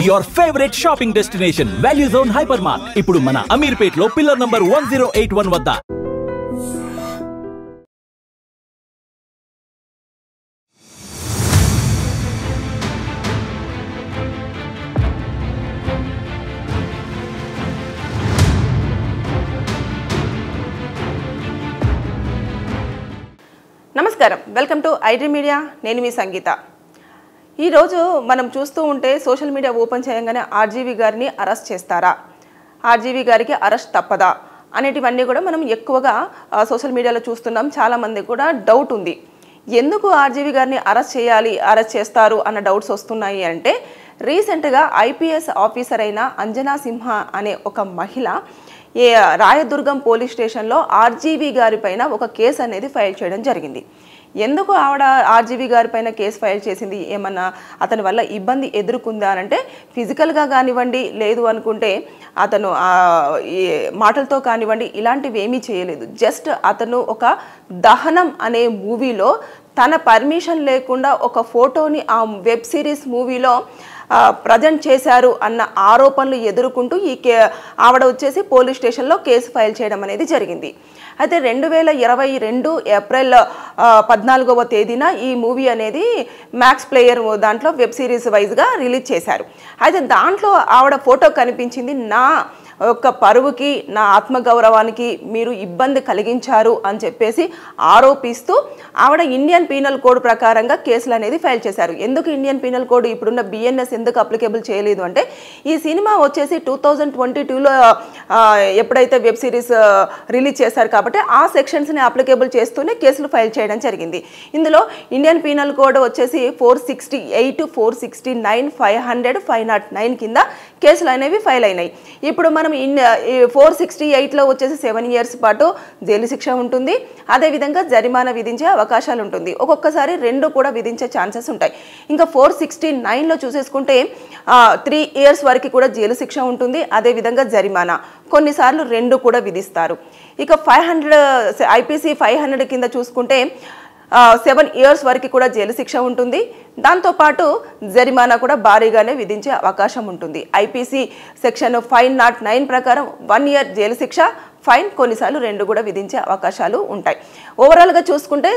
Your favorite shopping destination, Value Zone Hypermart. ఇప్పుడు మన అమీర్పేట్ లో పిల్లర్ నంబర్ 1081 వద్ద. నమస్కారం, వెల్కమ్ టు ఐడ్రీ మీడియా. నేను మీ సంగీత. ఈరోజు మనం చూస్తూ ఉంటే సోషల్ మీడియా ఓపెన్ చేయగానే ఆర్జీవీ గారిని అరెస్ట్ చేస్తారా, ఆర్జీవీ గారికి అరెస్ట్ తప్పదా అనేటివన్నీ కూడా మనం ఎక్కువగా సోషల్ మీడియాలో చూస్తున్నాం. చాలామంది కూడా డౌట్ ఉంది, ఎందుకు ఆర్జీవీ గారిని అరెస్ట్ చేస్తారు అన్న డౌట్స్ వస్తున్నాయి. అంటే రీసెంట్గా ఐపీఎస్ ఆఫీసర్ అయిన అంజనా సింహ అనే ఒక మహిళ రాయదుర్గం పోలీస్ స్టేషన్లో ఆర్జీవీ గారి పైన ఒక కేసు అనేది ఫైల్ చేయడం జరిగింది. ఎందుకు ఆవిడ ఆర్జీవీ గారి పైన కేసు ఫైల్ చేసింది, ఏమన్నా అతని వల్ల ఇబ్బంది ఎదుర్కొందా అంటే ఫిజికల్గా కానివ్వండి, లేదు అనుకుంటే అతను మాటలతో కానివ్వండి, ఇలాంటివి ఏమీ చేయలేదు. జస్ట్ అతను ఒక దహనం అనే మూవీలో తన పర్మిషన్ లేకుండా ఒక ఫోటోని ఆ వెబ్ సిరీస్ మూవీలో ప్రజెంట్ చేశారు అన్న ఆరోపణలు ఎదుర్కొంటూ ఆవిడ వచ్చేసి పోలీస్ స్టేషన్లో కేసు ఫైల్ చేయడం అనేది జరిగింది. అయితే 2022 ఏప్రిల్ 14వ తేదీన ఈ మూవీ అనేది మ్యాక్స్ ప్లేయర్ దాంట్లో వెబ్ సిరీస్ వైజ్గా రిలీజ్ చేశారు. అయితే దాంట్లో ఆవిడ ఫోటో కనిపించింది. నా యొక్క పరువుకి, నా ఆత్మగౌరవానికి మీరు ఇబ్బంది కలిగించారు అని చెప్పేసి ఆరోపిస్తూ ఆవిడ ఇండియన్ పీనల్ కోడ్ ప్రకారంగా కేసులు అనేది ఫైల్ చేశారు. ఎందుకు ఇండియన్ పీనల్ కోడ్ ఇప్పుడున్న బిఎన్ఎస్ ఎందుకు అప్లికేబుల్ చేయలేదు అంటే, ఈ సినిమా వచ్చేసి 2022లో ఎప్పుడైతే వెబ్ సిరీస్ రిలీజ్ చేశారు కాబట్టి ఆ సెక్షన్స్ని అప్లికేబుల్ చేస్తూనే కేసులు ఫైల్ చేయడం జరిగింది. ఇందులో ఇండియన్ పీనల్ కోడ్ వచ్చేసి 468, 469, 500, 509 కింద కేసులు అనేవి ఫైల్ అయినాయి. ఇప్పుడు మనం 468లో వచ్చేసి 7 years పాటు జైలు శిక్ష ఉంటుంది. అదేవిధంగా జరిమానా విధించే అవకాశాలు ఉంటుంది. ఒక్కొక్కసారి 2 కూడా విధించే ఛాన్సెస్ ఉంటాయి. ఇంకా 469లో చూసేసుకుంటే 3 years వరకు కూడా జైలు శిక్ష ఉంటుంది. అదేవిధంగా జరిమానా కొన్నిసార్లు 2 కూడా విధిస్తారు. ఇక 500 ఐపీసీ 500 కింద చూసుకుంటే 7 years వరకు కూడా జైలు శిక్ష ఉంటుంది. దాంతోపాటు జరిమానా కూడా భారీగానే విధించే అవకాశం ఉంటుంది. ఐపీసీ సెక్షన్ 509 ప్రకారం 1 year జైలు శిక్ష, ఫైన్, కొన్నిసార్లు 2 కూడా విధించే అవకాశాలు ఉంటాయి. ఓవరాల్గా చూసుకుంటే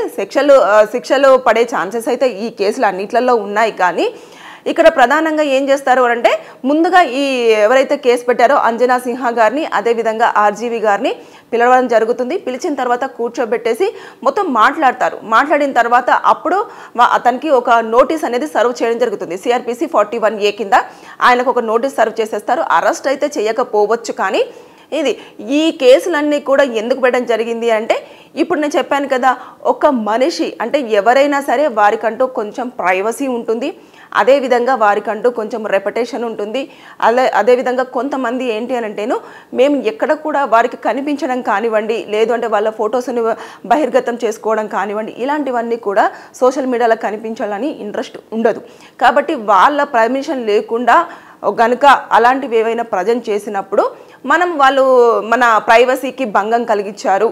శిక్షలు పడే ఛాన్సెస్ అయితే ఈ కేసులు అన్నిట్లలో ఉన్నాయి. కానీ ఇక్కడ ప్రధానంగా ఏం చేస్తారు అంటే, ముందుగా ఈ ఎవరైతే కేసు పెట్టారో అంజనా సింహ గారిని, అదేవిధంగా ఆర్జీవీ గారిని పిలవడం జరుగుతుంది. పిలిచిన తర్వాత కూర్చోబెట్టేసి మొత్తం మాట్లాడతారు. మాట్లాడిన తర్వాత అప్పుడు అతనికి ఒక నోటీస్ అనేది సర్వ్ చేయడం జరుగుతుంది. సిఆర్పిసి 41A కింద ఆయనకు ఒక నోటీస్ సర్వ్ చేసేస్తారు. అరెస్ట్ అయితే చేయకపోవచ్చు, కానీ ఈ కేసులన్నీ కూడా ఎందుకు పెట్టడం జరిగింది అంటే, ఇప్పుడు నేను చెప్పాను కదా, ఒక మనిషి అంటే ఎవరైనా సరే వారికంటూ కొంచెం ప్రైవసీ ఉంటుంది. అదేవిధంగా వారికంటూ కొంచెం రెప్యుటేషన్ ఉంటుంది. అదేవిధంగా కొంతమంది ఏంటి అని అంటేను, మేము ఎక్కడ కూడా వారికి కనిపించడం కానివ్వండి, లేదు అంటే వాళ్ళ ఫొటోస్ని బహిర్గతం చేసుకోవడం కానివ్వండి, ఇలాంటివన్నీ కూడా సోషల్ మీడియాలో కనిపించాలని ఇంట్రెస్ట్ ఉండదు. కాబట్టి వాళ్ళ పర్మిషన్ లేకుండా గనుక అలాంటివి ఏవైనా ప్రజెంట్ చేసినప్పుడు వాళ్ళు మన ప్రైవసీకి భంగం కలిగించారు,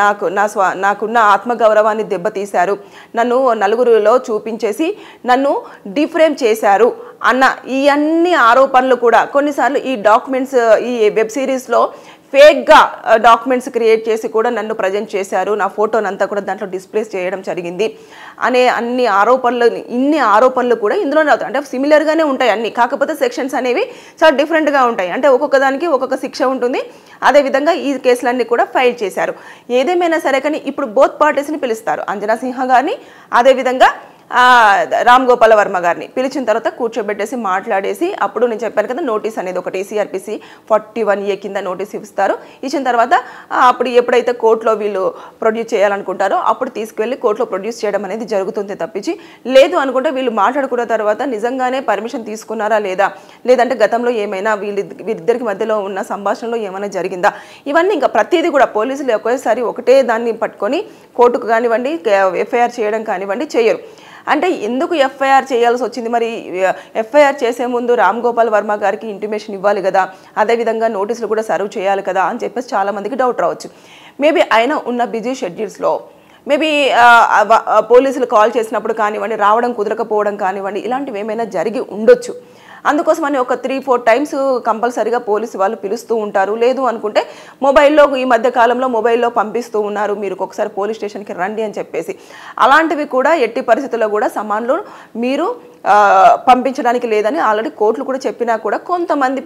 నాకున్న ఆత్మగౌరవాన్ని దెబ్బతీశారు, నన్ను నలుగురిలో చూపించేసి నన్ను డిఫ్రేమ్ చేశారు అన్న ఈ అన్ని ఆరోపణలు కూడా కొన్నిసార్లు ఈ డాక్యుమెంట్స్, ఈ వెబ్ సిరీస్లో ఫేక్గా డాక్యుమెంట్స్ క్రియేట్ చేసి కూడా నన్ను ప్రజెంట్ చేశారు, నా ఫోటోనంతా కూడా దాంట్లో డిస్ప్లేస్ చేయడం జరిగింది అనే ఇన్ని ఆరోపణలు కూడా ఇందులోనే అవుతాయి. అంటే సిమిలర్గానే ఉంటాయి అన్ని, కాకపోతే సెక్షన్స్ అనేవి చాలా డిఫరెంట్గా ఉంటాయి. అంటే ఒక్కొక్క దానికి ఒక్కొక్క శిక్ష ఉంటుంది. అదేవిధంగా ఈ కేసులన్నీ కూడా ఫైల్ చేశారు. ఏదేమైనా సరే కానీ ఇప్పుడు బోత్ పార్టీస్ని పిలుస్తారు, అంజనా సింహ గారిని, అదేవిధంగా రామ్ గోపాల్ వర్మ గారిని పిలిచిన తర్వాత కూర్చోబెట్టేసి మాట్లాడేసి, అప్పుడు నేను చెప్పాను కదా, నోటీస్ అనేది ఒకటి సిఆర్పిసి 41A కింద నోటీస్ ఇస్తారు. ఇచ్చిన తర్వాత అప్పుడు ఎప్పుడైతే కోర్టులో వీళ్ళు ప్రొడ్యూస్ చేయాలనుకుంటారో అప్పుడు తీసుకువెళ్ళి కోర్టులో ప్రొడ్యూస్ చేయడం అనేది జరుగుతుంది తప్పించి, లేదు అనుకుంటే వీళ్ళు మాట్లాడుకున్న తర్వాత నిజంగానే పర్మిషన్ తీసుకున్నారా లేదా, లేదంటే గతంలో ఏమైనా వీళ్ళిద్దరికి మధ్యలో ఉన్న సంభాషణలో ఏమైనా జరిగిందా, ఇవన్నీ ఇంకా ప్రతిదీ కూడా పోలీసులు ఒకేసారి ఒకటే దాన్ని పట్టుకొని కోర్టుకు కానివ్వండి, ఎఫ్ఐఆర్ చేయడం కానివ్వండి చేయరు. అంటే ఎందుకు ఎఫ్ఐఆర్ చేయాల్సి వచ్చింది? మరి ఎఫ్ఐఆర్ చేసే ముందు రామ్ గోపాల్ వర్మ గారికి ఇంటిమేషన్ ఇవ్వాలి కదా, అదేవిధంగా నోటీసులు కూడా సర్వ్ చేయాలి కదా అని చెప్పేసి చాలామందికి డౌట్ రావచ్చు. మేబీ ఆయన ఉన్న బిజీ షెడ్యూల్స్లో మేబీ పోలీసులు కాల్ చేసినప్పుడు కానివ్వండి, రావడం కుదరకపోవడం కానివ్వండి, ఇలాంటివి ఏమైనా జరిగి ఉండొచ్చు. అందుకోసమని ఒక 3-4 టైమ్స్ కంపల్సరీగా పోలీసు వాళ్ళు పిలుస్తూ ఉంటారు. లేదు అనుకుంటే మొబైల్లో ఈ మధ్య కాలంలో మొబైల్లో పంపిస్తూ ఉన్నారు, మీరు ఒకసారి పోలీస్ స్టేషన్కి రండి అని చెప్పేసి. అలాంటివి కూడా ఎట్టి పరిస్థితుల్లో కూడా సమాన్లు మీరు పంపించడానికి లేదని ఆల్రెడీ కోర్టులు కూడా చెప్పినా కూడా కొంతమంది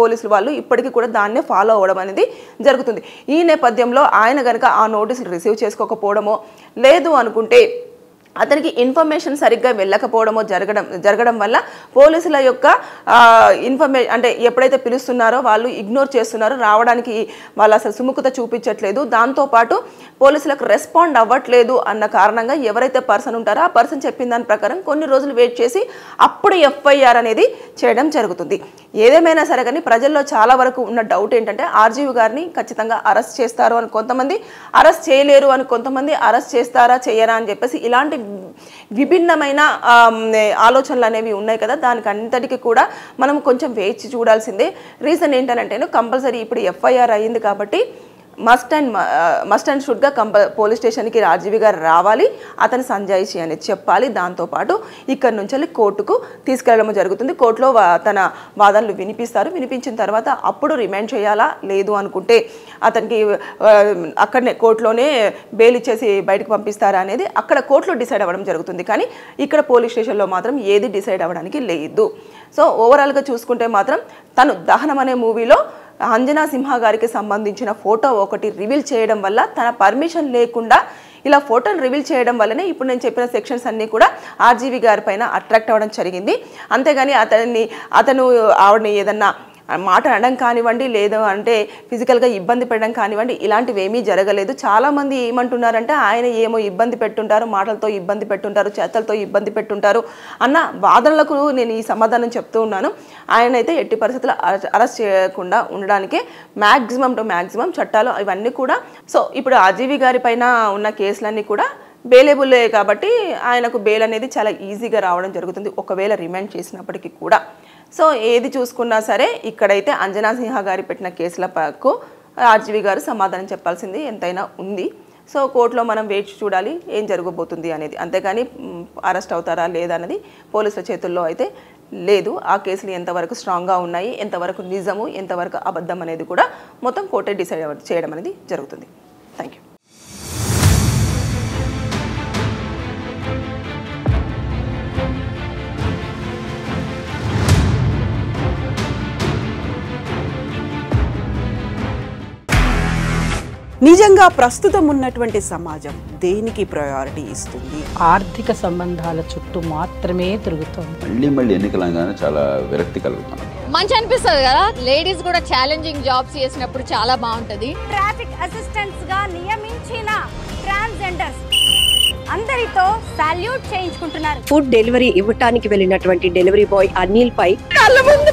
పోలీసులు వాళ్ళు ఇప్పటికీ కూడా దాన్నే ఫాలో అవ్వడం అనేది జరుగుతుంది. ఈ నేపథ్యంలో ఆయన కనుక ఆ నోటీసులు రిసీవ్ చేసుకోకపోవడమో, లేదు అనుకుంటే అతనికి ఇన్ఫర్మేషన్ సరిగ్గా వెళ్ళకపోవడమో జరగడం వల్ల పోలీసుల యొక్క అంటే ఎప్పుడైతే పిలుస్తున్నారో వాళ్ళు ఇగ్నోర్ చేస్తున్నారో, రావడానికి వాళ్ళు అసలు సుముఖత చూపించట్లేదు, దాంతోపాటు పోలీసులకు రెస్పాండ్ అవ్వట్లేదు అన్న కారణంగా ఎవరైతే పర్సన్ ఉంటారో ఆ పర్సన్ చెప్పిన దాని ప్రకారం కొన్ని రోజులు వెయిట్ చేసి అప్పుడు ఎఫ్ఐఆర్ అనేది చేయడం జరుగుతుంది. ఏదేమైనా సరే కానీ ప్రజల్లో చాలా వరకు ఉన్న డౌట్ ఏంటంటే ఆర్జీవి గారిని ఖచ్చితంగా అరెస్ట్ చేస్తారు అని కొంతమంది, అరెస్ట్ చేయలేరు అని కొంతమంది, అరెస్ట్ చేస్తారా చేయరా అని చెప్పేసి ఇలాంటి విభిన్నమైన ఆలోచనలు అనేవి ఉన్నాయి కదా. దానికి అంతటికి కూడా మనం కొంచెం వేచి చూడాల్సిందే. రీజన్ ఏంటంటే కంపల్సరీ ఇప్పుడు ఎఫ్ఐఆర్ అయ్యింది కాబట్టి మస్ట్ అండ్ షుడ్గా పోలీస్ స్టేషన్కి ఆర్జీవి గారు రావాలి, అతను సంజాయిషి అనేది చెప్పాలి. దాంతోపాటు ఇక్కడి నుంచి కోర్టుకు తీసుకెళ్ళడం జరుగుతుంది. కోర్టులో తన వాదనలు వినిపిస్తారు. వినిపించిన తర్వాత అప్పుడు రిమాండ్ చేయాలా, లేదు అనుకుంటే అతనికి అక్కడనే కోర్టులోనే బెయిల్ ఇచ్చేసి బయటకు పంపిస్తారా అనేది అక్కడ కోర్టులో డిసైడ్ అవ్వడం జరుగుతుంది. కానీ ఇక్కడ పోలీస్ స్టేషన్లో మాత్రం ఏది డిసైడ్ అవ్వడానికి లేదు. సో ఓవరాల్గా చూసుకుంటే మాత్రం తను దహనం అనే మూవీలో అంజనా సింహ గారికి సంబంధించిన ఫోటో ఒకటి రివీల్ చేయడం వల్ల, తన పర్మిషన్ లేకుండా ఇలా ఫోటోను రివీల్ చేయడం వల్లనే ఇప్పుడు నేను చెప్పిన సెక్షన్స్ అన్నీ కూడా ఆర్జీవి గారి పైన అట్రాక్ట్ అవ్వడం జరిగింది. అంతేగాని అతను ఆవిడని ఏదన్నా మాట అనడం కానివ్వండి, లేదు అంటే ఫిజికల్గా ఇబ్బంది పెట్టడం కానివ్వండి, ఇలాంటివి ఏమీ జరగలేదు. చాలామంది ఏమంటున్నారంటే ఆయన ఏమో ఇబ్బంది పెట్టుంటారు, మాటలతో ఇబ్బంది పెట్టుంటారు, చేతలతో ఇబ్బంది పెట్టుంటారు అన్న వాదనలకు నేను ఈ సమాధానం చెప్తూ ఉన్నాను. ఆయన అయితే ఎట్టి పరిస్థితుల్లో అరెస్ట్ చేయకుండా ఉండడానికే మ్యాక్సిమం చట్టాలు ఇవన్నీ కూడా. సో ఇప్పుడు ఆర్జీవి గారి పైన ఉన్న కేసులన్నీ కూడా బెయిలబుల్లే కాబట్టి ఆయనకు బెయిల్ అనేది చాలా ఈజీగా రావడం జరుగుతుంది, ఒకవేళ రిమాండ్ చేసినప్పటికీ కూడా. సో ఏది చూసుకున్నా సరే ఇక్కడైతే అంజనా సింహ గారి పెట్టిన కేసులకు ఆర్జీవి గారు సమాధానం చెప్పాల్సింది ఎంతైనా ఉంది. సో కోర్టులో మనం వేచి చూడాలి ఏం జరగబోతుంది అనేది. అంతేగాని అరెస్ట్ అవుతారా లేదా అనేది పోలీసుల చేతుల్లో అయితే లేదు. ఆ కేసులు ఎంతవరకు స్ట్రాంగ్గా ఉన్నాయి, ఎంతవరకు నిజము, ఎంతవరకు అబద్ధం అనేది కూడా మొత్తం కోర్టే డిసైడ్ చేయడం అనేది జరుగుతుంది. Thank you. నిజంగా ప్రస్తుతం ఉన్నటువంటి సమాజం దేనికి ప్రయారిటీ ఇస్తుంది? ఆర్థిక సంబంధాల చుట్టూ మాత్రమే తిరుగుతుంది. మళ్ళీ ఎన్నికలంగానే చాలా విరక్తి కలుగుతాను. మంచి అనిపిస్తుంది కదా, లేడీస్ కూడా ఛాలెంజింగ్ జాబ్స్ చేసినప్పుడు చాలా బాగుంటది. ట్రాఫిక్ అసిస్టెంట్స్ గా నియమించిన ట్రాన్స్జెండర్స్ అందరితో సాల్యూట్ చేయించుకుంటున్నారు. ఫుడ్ డెలివరీ ఇవ్వటానికి వెళ్ళినటువంటి డెలివరీ బాయ్ అనిల్ పై కళ్ళ ముందు